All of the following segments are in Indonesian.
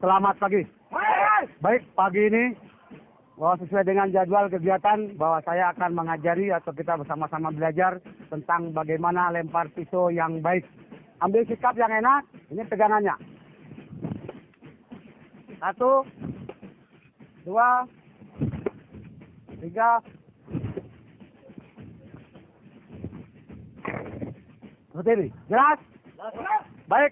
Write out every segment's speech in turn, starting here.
Selamat pagi. Baik, pagi ini sesuai dengan jadwal kegiatan bahwa saya akan mengajari atau kita bersama-sama belajar tentang bagaimana lempar pisau yang baik. Ambil sikap yang enak, ini pegangannya. 1, 2, 3. Seperti ini. Jelas? Baik.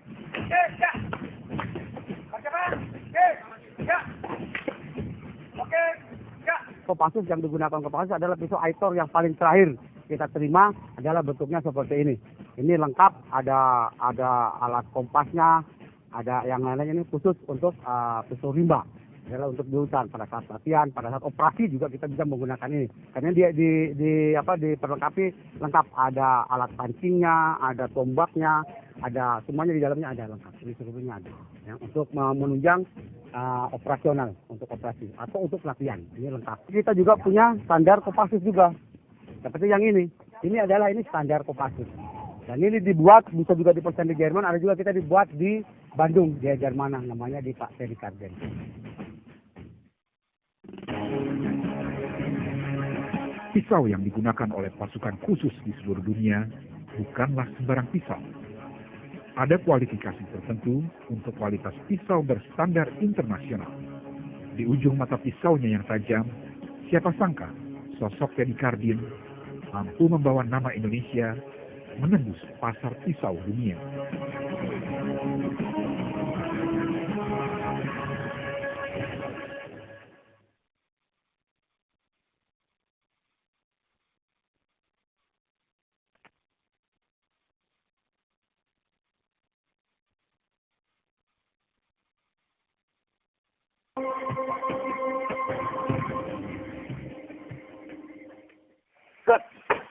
Kopassus yang digunakan Kopassus adalah pisau Aitor yang paling terakhir kita terima adalah bentuknya seperti ini. Ini lengkap, ada alat kompasnya, ada yang lainnya ini khusus untuk pisau rimba. Adalah untuk di hutan pada saat latihan, pada saat operasi juga kita bisa menggunakan ini. Karena dia diperlengkapi lengkap, ada alat pancingnya, ada tombaknya, ada semuanya di dalamnya ada lengkap. Ini seluruhnya ada. Ya, untuk menunjang operasional, untuk operasi atau untuk latihan ini lengkap. Kita juga punya standar Kopassus juga, seperti yang ini. Ini adalah standar Kopassus. Dan ini dibuat bisa juga dipesan di Jerman, ada juga kita dibuat di Bandung, di Jerman, namanya di Pak Teddy Karden. Pisau yang digunakan oleh pasukan khusus di seluruh dunia bukanlah sembarang pisau. Ada kualifikasi tertentu untuk kualitas pisau berstandar internasional. Di ujung mata pisaunya yang tajam, siapa sangka sosok Teddy Karden mampu membawa nama Indonesia menembus pasar pisau dunia.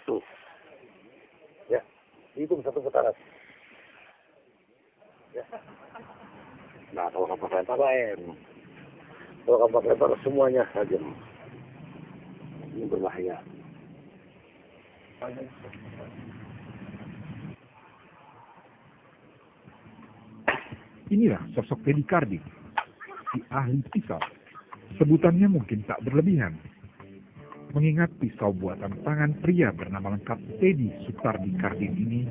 Tuh. Ya, itu satu putaran. Ya. Nah, kalau kamu pakai lain. Kalau kamu pakai lempar semuanya saja. Ini berbahaya. Inilah sosok Teddy Karden, si ahli pisau. Sebutannya mungkin tak berlebihan, mengingat pisau buatan tangan pria bernama lengkap Teddy Sutardi Karden ini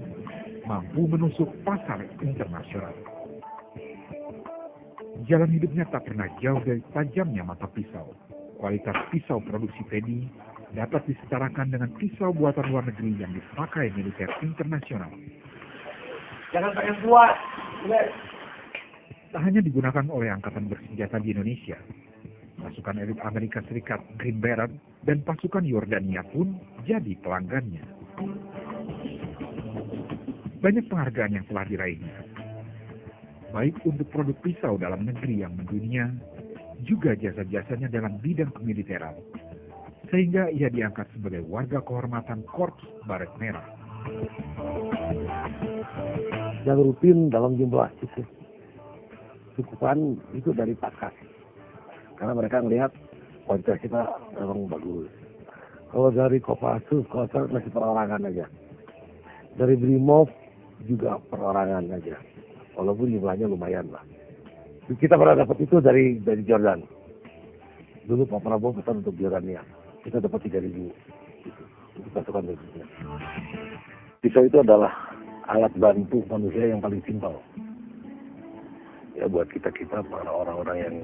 mampu menusuk pasar internasional. Jalan hidupnya tak pernah jauh dari tajamnya mata pisau. Kualitas pisau produksi Teddy dapat disetarakan dengan pisau buatan luar negeri yang dipakai militer internasional. Jangan pakai kuat. Tak hanya digunakan oleh angkatan bersenjata di Indonesia, pasukan elit Amerika Serikat Green Beret dan pasukan Yordania pun jadi pelanggannya. Banyak penghargaan yang telah diraihnya, baik untuk produk pisau dalam negeri yang mendunia, juga jasa-jasanya dalam bidang kemiliteran, sehingga ia diangkat sebagai warga kehormatan Korps Baret Merah. Yang rutin dalam jumlah itu cukupan itu dari Pakas. Karena mereka melihat kualitas kita memang bagus. Kalau dari Kopassus, Kopassus masih perorangan aja. Dari Brimob juga perorangan aja. Walaupun jumlahnya lumayan lah. Kita pernah dapat itu dari Jordan. Dulu Pak Prabowo pesan untuk Jordania. Kita dapat 3.000. Itu pasukan berikutnya. Pisau itu adalah alat bantu manusia yang paling simpel. Ya buat kita para orang-orang yang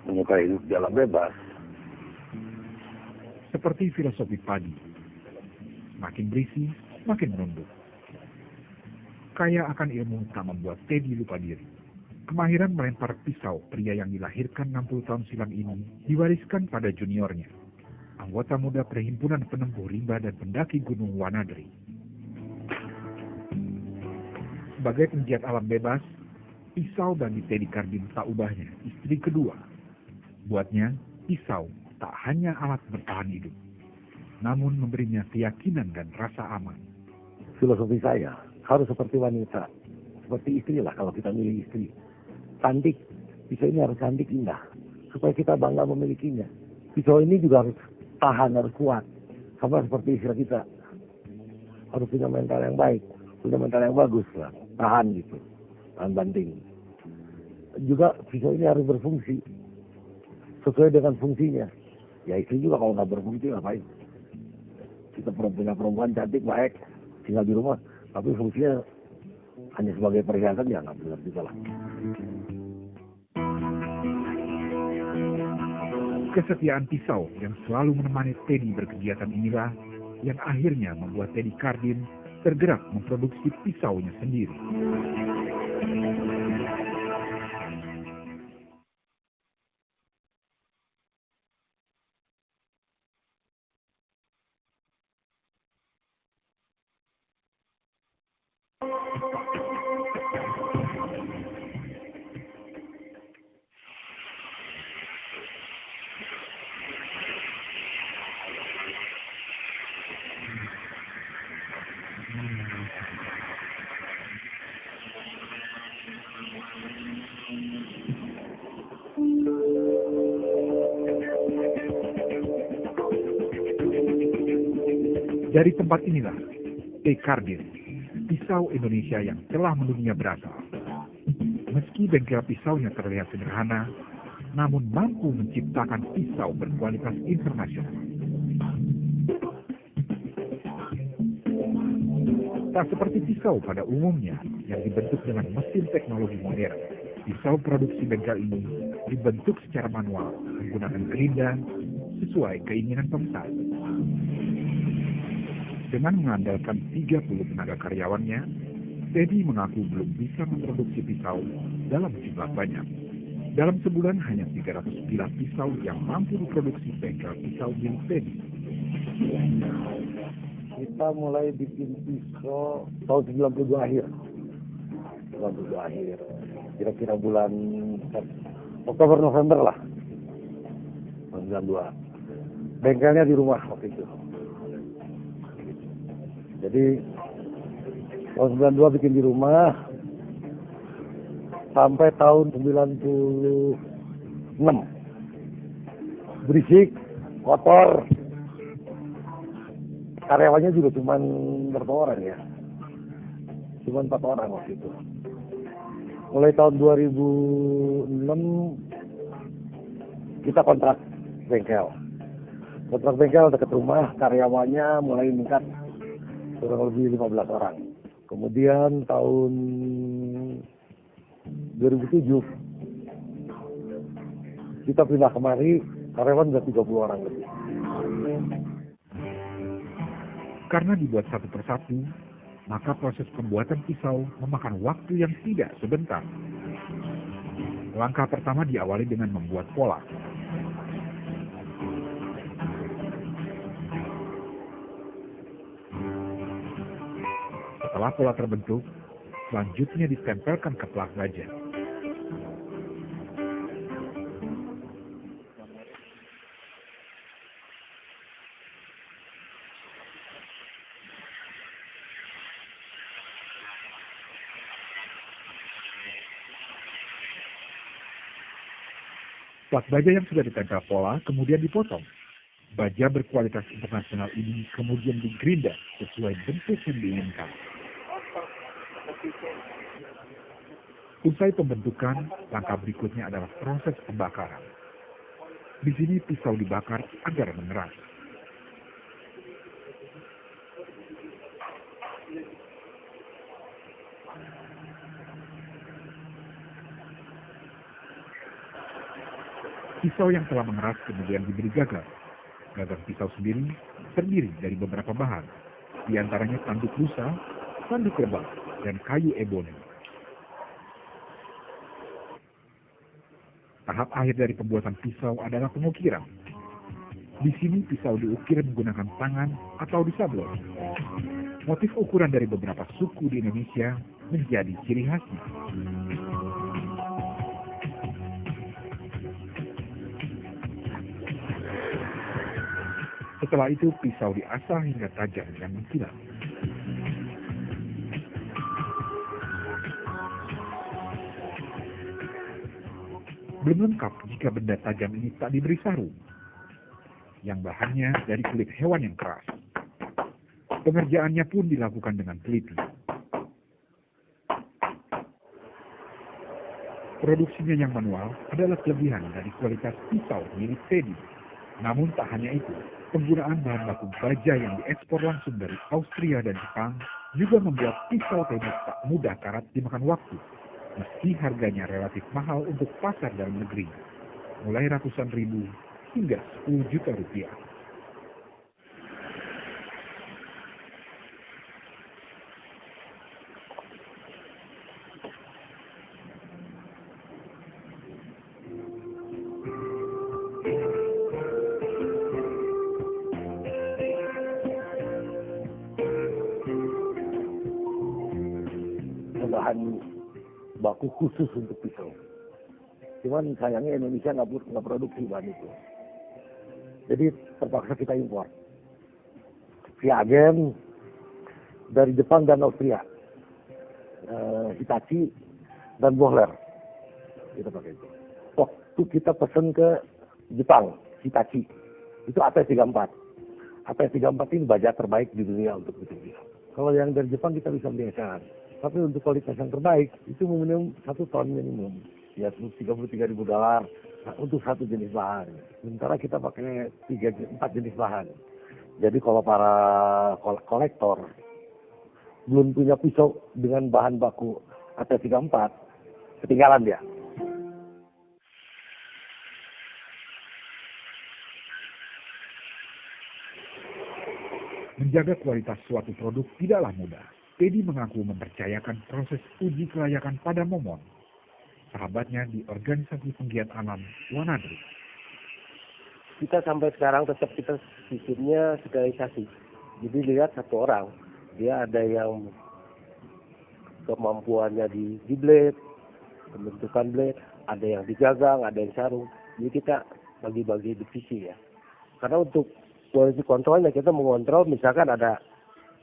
menyukai hidup di alam bebas. Seperti filosofi padi, makin berisi, makin menunduk. Kaya akan ilmu tak membuat Teddy lupa diri. Kemahiran melempar pisau pria yang dilahirkan 60 tahun silam ini diwariskan pada juniornya, anggota muda Perhimpunan Penempuh Rimba dan Pendaki Gunung Wanadri. Sebagai penggiat alam bebas, pisau bagi Teddy Karden tak ubahnya istri kedua. Buatnya, pisau tak hanya alat bertahan hidup, namun memberinya keyakinan dan rasa aman. Filosofi saya harus seperti wanita, seperti istri lah kalau kita milih istri. Cantik, pisau ini harus cantik, indah, supaya kita bangga memilikinya. Pisau ini juga harus tahan, harus kuat, sama seperti istri kita. Harus punya mental yang baik, punya mental yang bagus lah, tahan gitu, tahan banting. juga pisau ini harus berfungsi sesuai dengan fungsinya. Ya itu juga kalau nggak berfungsi ngapain? Kita punya perempuan cantik baik tinggal di rumah, tapi fungsinya hanya sebagai perhiasan ya nggak benar juga lah. Kesetiaan pisau yang selalu menemani Teddy berkegiatan inilah yang akhirnya membuat Teddy Cardin tergerak memproduksi pisaunya sendiri. Dari tempat inilah, T. Cardin, pisau Indonesia yang telah mendunia berasal. Meski bengkel pisaunya terlihat sederhana, namun mampu menciptakan pisau berkualitas internasional. Tak seperti pisau pada umumnya yang dibentuk dengan mesin teknologi modern, pisau produksi bengkel ini dibentuk secara manual menggunakan gerinda sesuai keinginan pemesan. Dengan mengandalkan 30 tenaga karyawannya, Teddy mengaku belum bisa memproduksi pisau dalam jumlah banyak. Dalam sebulan hanya 300 bilah pisau yang mampu diproduksi bengkel pisau milik Teddy. Kita mulai bikin pisau tahun 92 akhir. 92 akhir. Kira-kira bulan Oktober November lah. 92. Bengkelnya di rumah waktu itu. Jadi tahun 92 bikin di rumah sampai tahun 96. Berisik, kotor. Karyawannya juga cuma berapa orang ya? Cuma 4 orang waktu itu. Mulai tahun 2006 kita kontrak bengkel. Kontrak bengkel dekat rumah, karyawannya mulai meningkat kurang lebih 15 orang. Kemudian tahun 2007 kita pindah kemari, karyawan udah 30 orang lebih. Karena dibuat satu persatu, maka proses pembuatan pisau memakan waktu yang tidak sebentar. Langkah pertama diawali dengan membuat pola. Setelah pola terbentuk, selanjutnya ditempelkan ke pelak baja. Pelak baja yang sudah ditempel pola kemudian dipotong. Baja berkualitas internasional ini kemudian digerinda sesuai bentuk yang diinginkan. Usai pembentukan, langkah berikutnya adalah proses pembakaran. Di sini pisau dibakar agar mengeras. Pisau yang telah mengeras kemudian diberi gagang. Gagang pisau sendiri terdiri dari beberapa bahan, di antaranya tanduk rusa, tanduk lebah, dan kayu ebony. Tahap akhir dari pembuatan pisau adalah pengukiran. Di sini pisau diukir menggunakan tangan atau disablon. Motif ukuran dari beberapa suku di Indonesia menjadi ciri khasnya. Setelah itu pisau diasah hingga tajam dan mengkilat. Belum lengkap jika benda tajam ini tak diberi sarung, yang bahannya dari kulit hewan yang keras. Pengerjaannya pun dilakukan dengan teliti. Produksinya yang manual adalah kelebihan dari kualitas pisau milik Teddy. Namun tak hanya itu, penggunaan bahan baku baja yang diekspor langsung dari Austria dan Jepang juga membuat pisau Teddy tak mudah karat dimakan waktu, meski harganya relatif mahal untuk pasar dalam negeri, mulai ratusan ribu hingga 10 juta rupiah. Bahan baku khusus untuk pisau. Cuman sayangnya Indonesia nggak produksi bahan itu. Jadi terpaksa kita impor. Via agen dari Jepang dan Austria. Hitachi dan Bohler. Kita pakai itu. Waktu kita pesen ke Jepang, Hitachi, itu AT34. AT34 ini baja terbaik di dunia untuk bikin pisau. Kalau yang dari Jepang kita bisa beli eceran. Tapi untuk kualitas yang terbaik, itu minimum 1 ton minimum. Ya, $33.000 untuk satu jenis bahan. Sementara kita pakai 4 jenis bahan. Jadi kalau para kolektor belum punya pisau dengan bahan baku AT34, ketinggalan dia. Menjaga kualitas suatu produk tidaklah mudah. Teddy mengaku mempercayakan proses uji kelayakan pada Momon, sahabatnya di organisasi penggiat alam Wanadri. Kita sampai sekarang tetap kita sistemnya sterilisasi. Jadi lihat satu orang, dia ada yang kemampuannya di blade, pembentukan blade, ada yang digagang, ada yang sarung. Jadi kita bagi-bagi divisi ya. Karena untuk quality controlnya kita mengontrol, misalkan ada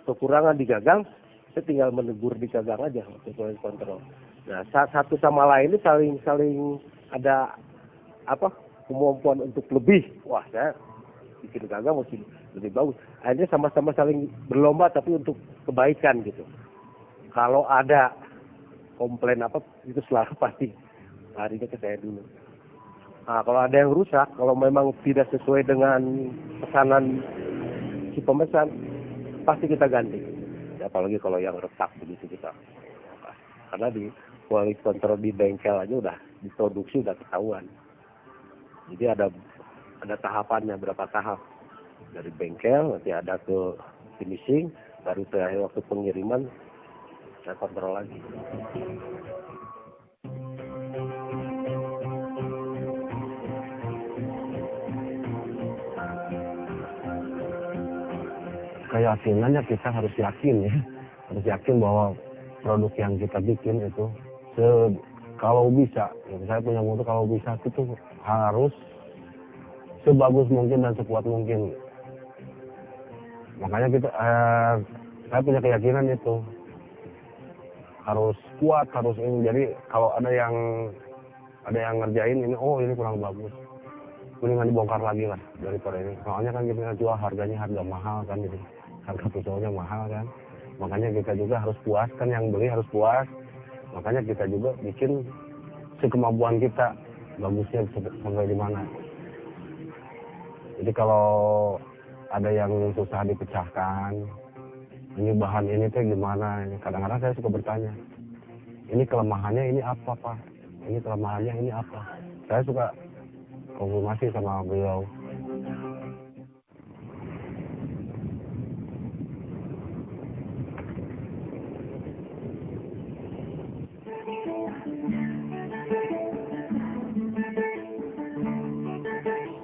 kekurangan di gagang, kita tinggal menegur di gagang aja untuk quality control. Nah, satu sama lain ini saling ada kemampuan untuk lebih. Wah, saya bikin gagang mesti lebih bagus. Akhirnya sama-sama saling berlomba tapi untuk kebaikan gitu. Kalau ada komplain itu selalu pasti larinya ke saya dulu. Nah, kalau ada yang rusak, kalau memang tidak sesuai dengan pesanan si pemesan, pasti kita ganti. Apalagi kalau yang retak begitu kita. Karena di quality control di bengkel aja udah diproduksi udah ketahuan. Jadi ada tahapannya, berapa tahap. Dari bengkel nanti ada ke finishing, baru terakhir waktu pengiriman saya kontrol lagi. Keyakinannya kita harus yakin ya, harus yakin bahwa produk yang kita bikin itu kalau bisa, ya saya punya moto kalau bisa itu harus sebagus mungkin dan sekuat mungkin. Makanya saya punya keyakinan itu harus kuat, harus ini. Jadi kalau ada yang ngerjain ini, oh ini kurang bagus, mendingan dibongkar lagi lah daripada ini. Soalnya kan kita jual harganya harga mahal kan, jadi harga pisaunya mahal kan. Makanya kita juga harus puas kan, yang beli harus puas. Makanya kita juga bikin sekemampuan kita, bagusnya sampai di mana. Jadi kalau ada yang susah dipecahkan, ini bahan ini tuh gimana? Kadang-kadang saya suka bertanya, ini kelemahannya ini apa Pak? Ini kelemahannya ini apa? Saya suka konfirmasi sama beliau.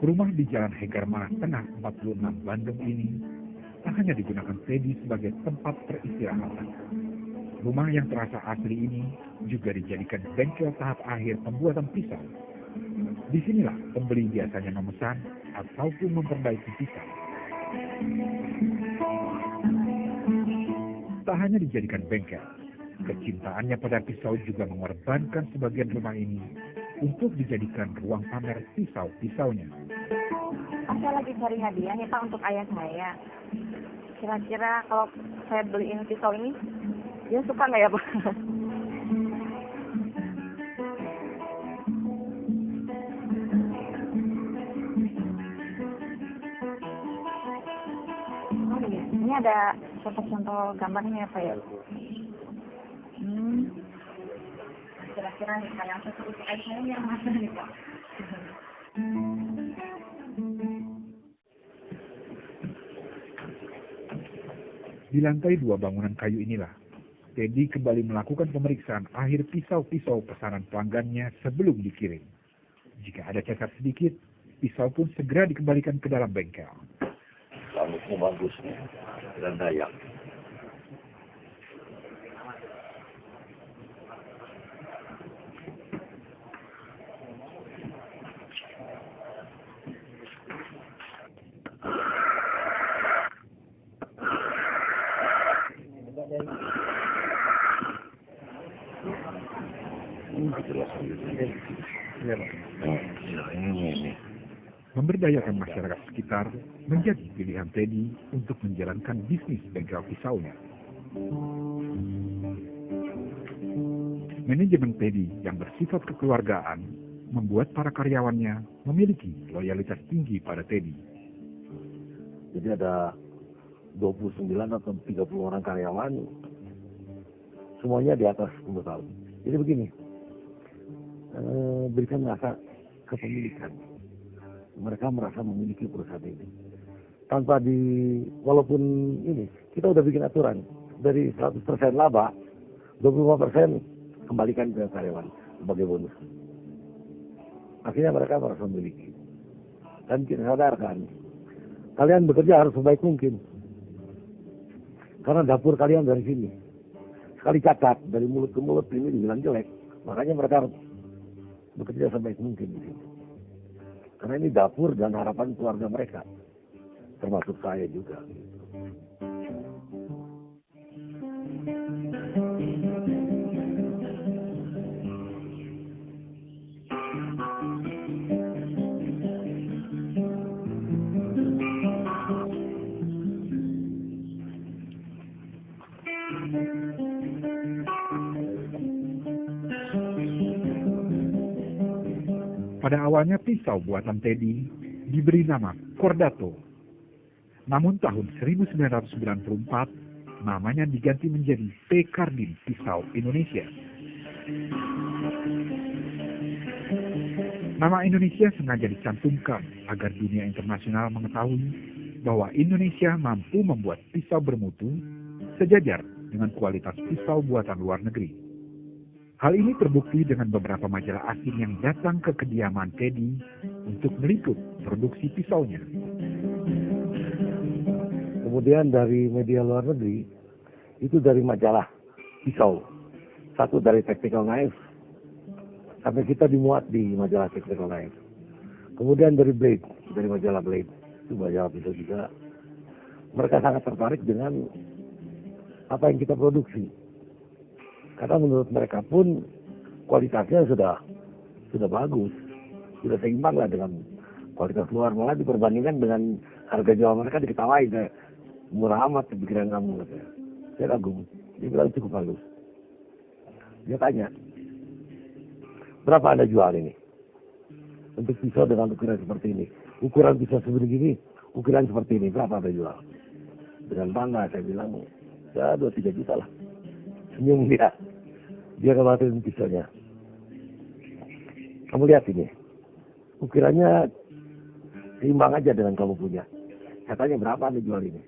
Rumah di Jalan Hegarmanah Tengah 46 Bandung ini tak hanya digunakan Teddy sebagai tempat peristirahatan. Rumah yang terasa asli ini juga dijadikan bengkel tahap akhir pembuatan pisau. Disinilah pembeli biasanya memesan ataupun memperbaiki pisau. Tak hanya dijadikan bengkel, kecintaannya pada pisau juga mengorbankan sebagian rumah ini untuk dijadikan ruang pamer pisau-pisaunya. Saya lagi cari hadiah nih Pak untuk ayah saya. Kira-kira kalau saya beliin pisau ini, dia suka nggak ya Pak? ada contoh-contoh gambarnya Pak ya? Kira-kira nih Pak, yang seperti ayah saya yang mana nih Pak? Di lantai 2 bangunan kayu inilah, Teddy kembali melakukan pemeriksaan akhir pisau-pisau pesanan pelanggannya sebelum dikirim. Jika ada cacat sedikit, pisau pun segera dikembalikan ke dalam bengkel. Rambutnya bagus nih, dan dayak. Memberdayakan masyarakat sekitar menjadi pilihan Teddy untuk menjalankan bisnis bengkel pisaunya. Manajemen Teddy yang bersifat kekeluargaan membuat para karyawannya memiliki loyalitas tinggi pada Teddy. Jadi ada 29 atau 30 orang karyawan, semuanya di atas 10 tahun. Jadi begini, berikan rasa kepemilikan. Mereka merasa memiliki perusahaan ini. Tanpa walaupun ini, kita udah bikin aturan. Dari 100% laba, 25% kembalikan ke karyawan sebagai bonus. Akhirnya mereka merasa memiliki. Dan kita sadarkan, kalian bekerja harus sebaik mungkin. Karena dapur kalian dari sini. Sekali cacat, dari mulut ke mulut ini dibilang jelek. Makanya mereka harus bekerja sebaik mungkin di sini. Karena ini dapur dan harapan keluarga mereka. Termasuk saya juga. Pada awalnya pisau buatan Teddy diberi nama Cordato. Namun tahun 1994, namanya diganti menjadi P. Cardin Pisau Indonesia. Nama Indonesia sengaja dicantumkan agar dunia internasional mengetahui bahwa Indonesia mampu membuat pisau bermutu sejajar dengan kualitas pisau buatan luar negeri. Hal ini terbukti dengan beberapa majalah asing yang datang ke kediaman Teddy untuk meliput produksi pisaunya. Kemudian dari media luar negeri, itu dari majalah pisau. Satu dari Technical Knife, sampai kita dimuat di majalah Technical Knife. Kemudian dari Blade, dari majalah Blade, itu majalah pisau juga. Mereka sangat tertarik dengan apa yang kita produksi. Karena menurut mereka pun kualitasnya sudah bagus, sudah seimbang lah dengan kualitas luar. Malah diperbandingkan dengan harga jual mereka diketawain, kayak murah amat pikiran kamu. Katanya. Saya kagum, dia bilang cukup bagus. Dia tanya, berapa Anda jual ini? Untuk pisau dengan ukuran seperti ini. Ukuran pisau sebegini, ukuran seperti ini, berapa Anda jual? Dengan bangga saya bilang, ya 2-3 juta lah. Senyum dia. Dia ngeliatin pisaunya. Kamu lihat ini. Ukirannya seimbang aja dengan kamu punya. Katanya berapa Anda jual ini?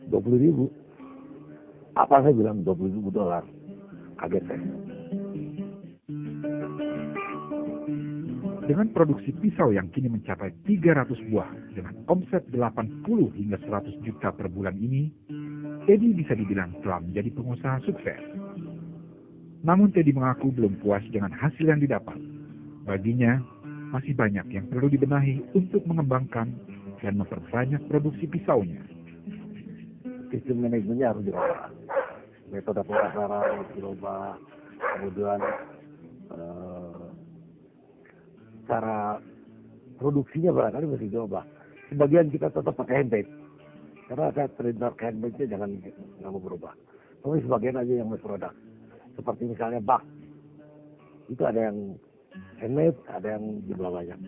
20.000. Apa saya bilang $20.000. Kaget saya. Dengan produksi pisau yang kini mencapai 300 buah dengan omset 80 hingga 100 juta per bulan ini, Teddy bisa dibilang telah menjadi pengusaha sukses. Namun Teddy mengaku belum puas dengan hasil yang didapat. Baginya, masih banyak yang perlu dibenahi untuk mengembangkan dan memperbanyak produksi pisaunya. Sistem manajemennya harus dirubah. Metode pemasaran harus dirubah. Kemudian cara produksinya barangkali mesti dirubah. Sebagian kita tetap pakai handmade. Karena saya trademark handmade-nya jangan mau berubah. Tapi sebagian aja yang mass product. Seperti misalnya bak. Itu ada yang handmade, ada yang jumlah banyak.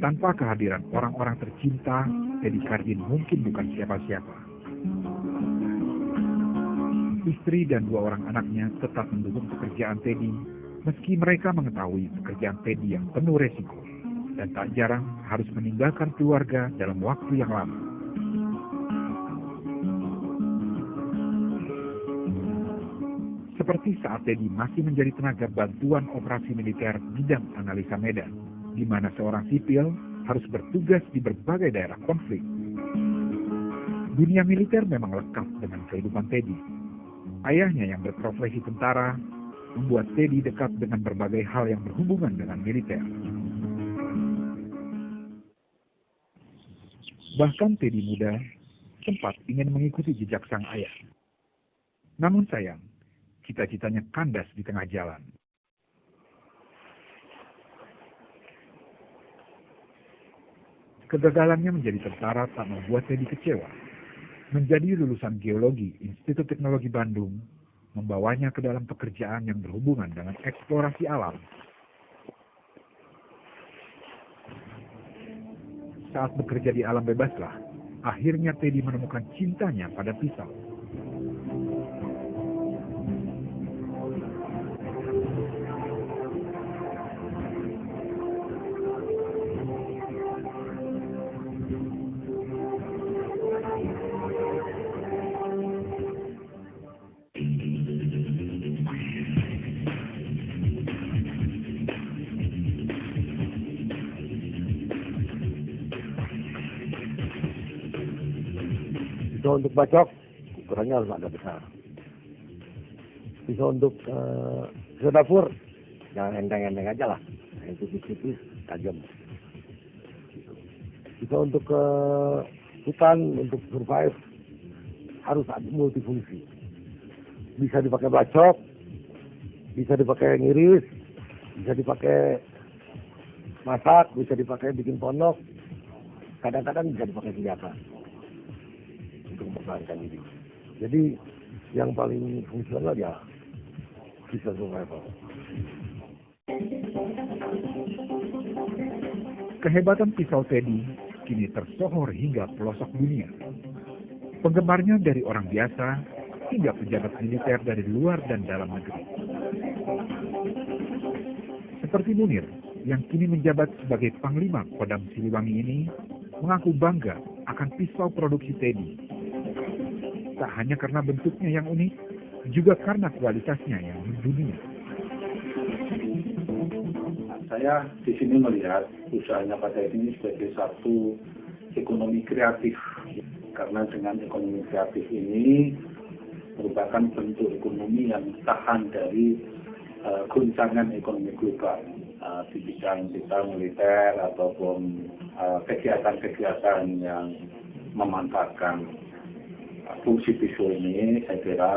Tanpa kehadiran orang-orang tercinta, Teddy Kardin mungkin bukan siapa-siapa. Istri dan 2 orang anaknya tetap mendukung pekerjaan Teddy, meski mereka mengetahui pekerjaan Teddy yang penuh resiko, dan tak jarang harus meninggalkan keluarga dalam waktu yang lama. Seperti saat Teddy masih menjadi tenaga bantuan operasi militer bidang analisa medan, di mana seorang sipil harus bertugas di berbagai daerah konflik. Dunia militer memang lekat dengan kehidupan Teddy. Ayahnya yang berprofesi tentara membuat Teddy dekat dengan berbagai hal yang berhubungan dengan militer. Bahkan Teddy muda sempat ingin mengikuti jejak sang ayah. Namun sayang, cita-citanya kandas di tengah jalan. Kegagalannya menjadi tentara tak membuat Teddy kecewa. Menjadi lulusan geologi Institut Teknologi Bandung membawanya ke dalam pekerjaan yang berhubungan dengan eksplorasi alam. Saat bekerja di alam bebaslah, akhirnya Teddy menemukan cintanya pada pisau. Pisau untuk bacok, ukurannya harus agak besar. Pisau untuk pisau dapur, jangan enteng-enteng aja lah. Yang tipis-tipis, tajam. Pisau untuk hutan, untuk survive, harus ada multifungsi. Bisa dipakai bacok, bisa dipakai ngiris, bisa dipakai masak, bisa dipakai bikin pondok, kadang-kadang bisa dipakai senjata untuk mempertahankan diri. Jadi yang paling fungsional ya bisa survival. Kehebatan pisau Teddy kini tersohor hingga pelosok dunia. Penggemarnya dari orang biasa hingga pejabat militer dari luar dan dalam negeri. Seperti Munir yang kini menjabat sebagai Panglima Kodam Siliwangi ini mengaku bangga akan pisau produksi Teddy. Tak hanya karena bentuknya yang unik, juga karena kualitasnya yang mendunia. Saya di sini melihat usahanya Pak Teddy ini sebagai satu ekonomi kreatif. Karena dengan ekonomi kreatif ini merupakan bentuk ekonomi yang tahan dari goncangan ekonomi global di bidang militer ataupun kegiatan-kegiatan yang memanfaatkan fungsi pisau ini. Saya kira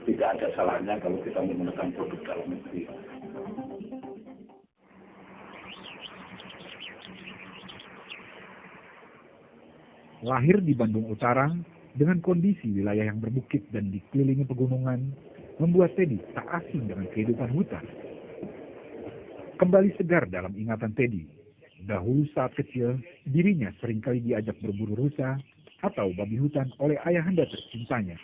tidak ada salahnya kalau kita menggunakan produk dalam negeri. Lahir di Bandung Utara, dengan kondisi wilayah yang berbukit dan dikelilingi pegunungan, membuat Teddy tak asing dengan kehidupan hutan. Kembali segar dalam ingatan Teddy, dahulu saat kecil, dirinya seringkali diajak berburu rusa atau babi hutan oleh ayahanda tercintanya.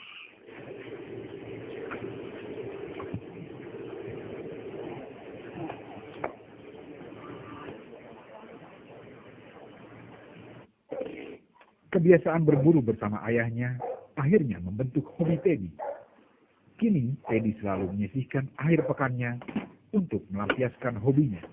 Kebiasaan berburu bersama ayahnya akhirnya membentuk hobi Teddy. Kini Teddy selalu menyisihkan akhir pekannya untuk melampiaskan hobinya.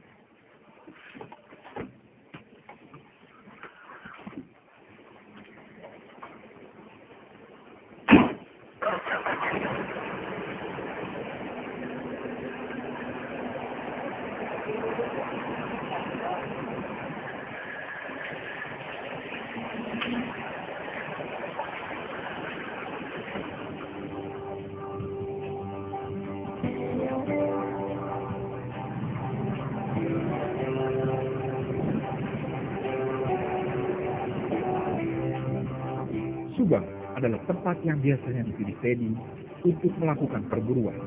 Subang adalah tempat yang biasanya dipilih Teddy untuk melakukan perburuan.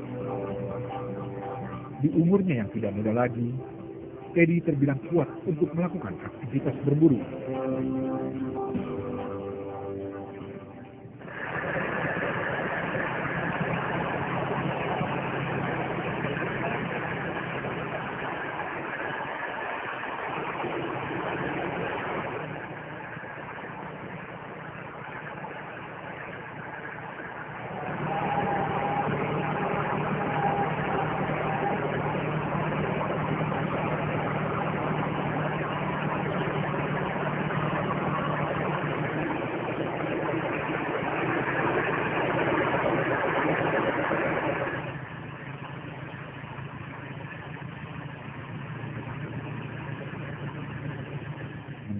Di umurnya yang tidak muda lagi, Teddy terbilang kuat untuk melakukan aktivitas berburu.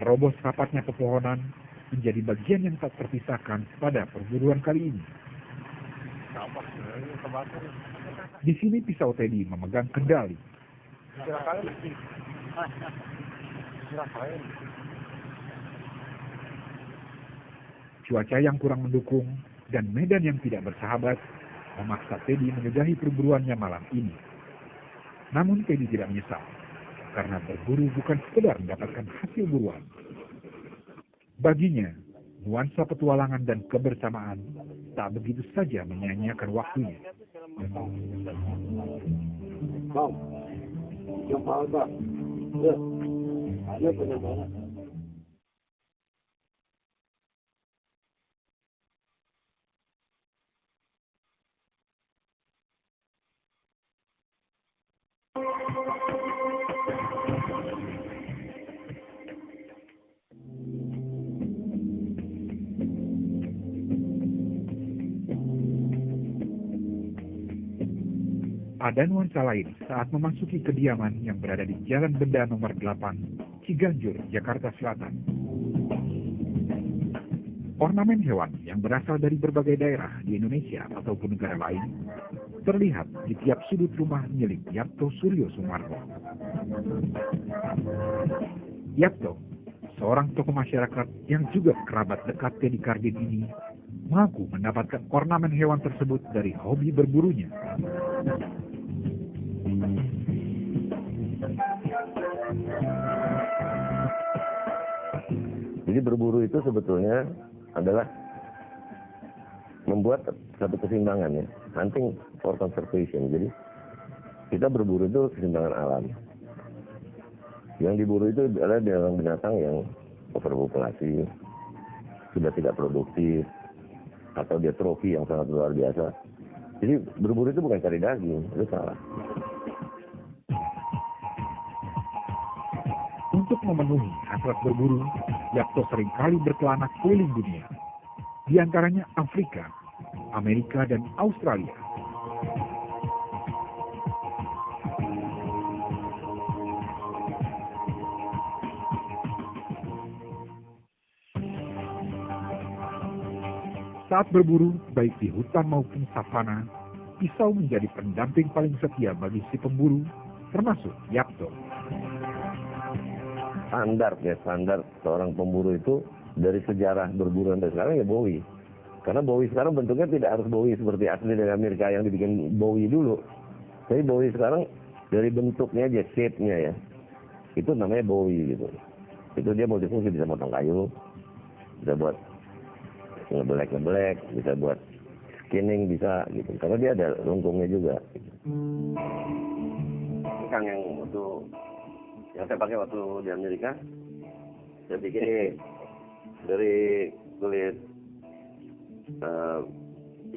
Menerobos rapatnya pepohonan menjadi bagian yang tak terpisahkan pada perburuan kali ini. Di sini pisau Teddy memegang kendali. Cuaca yang kurang mendukung dan medan yang tidak bersahabat memaksa Teddy menyudahi perburuannya malam ini. Namun Teddy tidak menyesal, karena berburu bukan sekedar mendapatkan hasil buruan. Baginya, nuansa petualangan dan kebersamaan tak begitu saja menyia-nyiakan waktunya. Ada nuansa lain saat memasuki kediaman yang berada di Jalan Benda nomor 8, Ciganjur, Jakarta Selatan. Ornamen hewan yang berasal dari berbagai daerah di Indonesia ataupun negara lain terlihat di tiap sudut rumah milik Yapto Suryo Sumarto. Yapto, seorang tokoh masyarakat yang juga kerabat dekat Teddy Kardin ini, mengaku mendapatkan ornamen hewan tersebut dari hobi berburunya. Jadi berburu itu sebetulnya adalah membuat satu keseimbangan ya, hunting for conservation. Jadi kita berburu itu keseimbangan alam. Yang diburu itu adalah binatang yang overpopulasi, sudah tidak produktif, atau dia trofi yang sangat luar biasa. Jadi berburu itu bukan cari daging, itu salah. Untuk memenuhi hasrat berburu, Yapto seringkali berkelana keliling dunia, di antaranya Afrika, Amerika, dan Australia. Saat berburu, baik di hutan maupun savana, pisau menjadi pendamping paling setia bagi si pemburu, termasuk Yapto. Standar seorang pemburu itu dari sejarah berburu sampai sekarang ya Bowie. Karena Bowie sekarang bentuknya tidak harus Bowie seperti asli dari Amerika yang dibikin Bowie dulu. Tapi Bowie sekarang dari bentuknya aja, shape-nya ya, itu namanya Bowie gitu. Itu dia multifungsi, bisa potong kayu, bisa buat ngebelek, bisa buat skinning, bisa gitu. Karena dia ada lengkungnya juga. Kang yang saya pakai waktu di Amerika, saya bikin dari kulit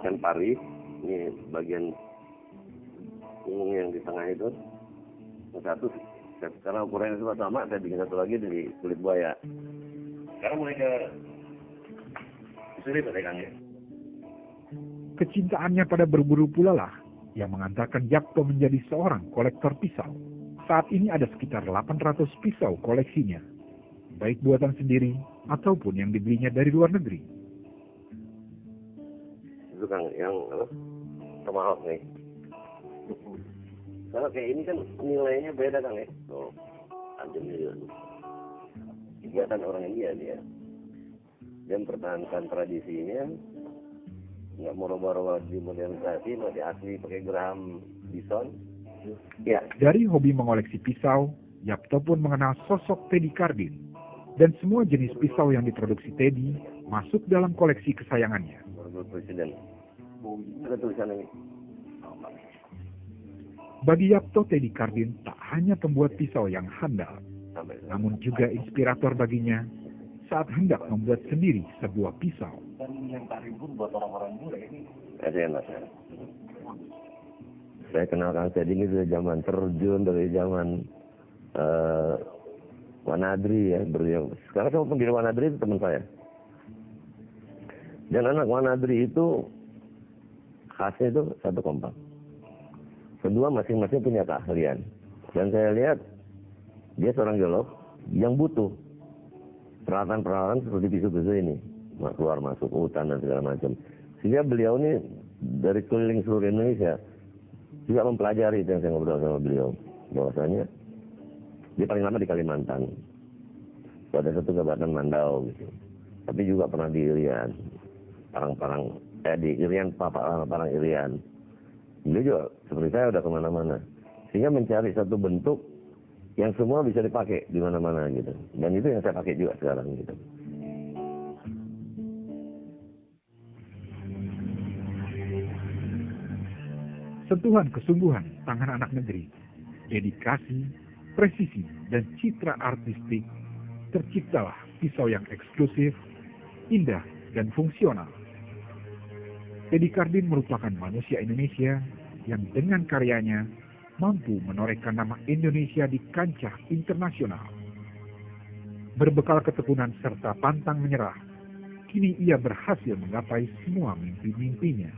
ikan pari, ini bagian punggung yang di tengah itu, satu, karena ukurannya semua sama, saya bikin satu lagi dari kulit buaya. Sekarang mulai ke sulit Kang ya. Kecintaannya pada berburu pula lah yang mengantarkan Yapto menjadi seorang kolektor pisau. Saat ini ada sekitar 800 pisau koleksinya, baik buatan sendiri ataupun yang dibelinya dari luar negeri. Itu Kang, yang tomahawk nih. Kalau kayak ini kan nilainya beda Kang ya. Oh, tajamnya kegiatan orang India dia. Dia mempertahankan tradisinya, nggak mau rubah-rubah di modernisasi, masih asli pakai geraham bison, Ya, Dari hobi mengoleksi pisau, Yapto pun mengenal sosok Teddy Cardin. Dan semua jenis pisau yang diproduksi Teddy masuk dalam koleksi kesayangannya. Bapak Presiden. Ada tulisan ini. Bagi Yapto, Teddy Cardin tak hanya pembuat pisau yang handal, namun juga inspirator baginya saat hendak membuat sendiri sebuah pisau. Ada Mas. Saya kenal Kang Teddy ini dari zaman terjun, dari zaman Wanadri ya. Sekarang sama pendiri Wanadri itu teman saya. Dan anak Wanadri itu khasnya itu satu kompak. Kedua masing-masing punya keahlian. Dan saya lihat dia seorang geolog yang butuh peralatan-peralatan seperti pisau-pisau ini. Keluar masuk hutan dan segala macam. Sehingga beliau ini dari keliling seluruh Indonesia juga mempelajari itu yang saya ngobrol sama beliau. Bahwasanya dia paling lama di Kalimantan. Pada satu Kabupaten Mandau gitu. Tapi juga pernah di Irian. Di Irian, Parang Irian. Beliau juga seperti saya udah kemana-mana. Sehingga mencari satu bentuk yang semua bisa dipakai di mana-mana gitu. Dan itu yang saya pakai juga sekarang gitu. Sentuhan kesungguhan tangan anak negeri, dedikasi, presisi, dan citra artistik, terciptalah pisau yang eksklusif, indah, dan fungsional. Teddy Cardin merupakan manusia Indonesia yang dengan karyanya mampu menorehkan nama Indonesia di kancah internasional. Berbekal ketekunan serta pantang menyerah, kini ia berhasil menggapai semua mimpi-mimpinya.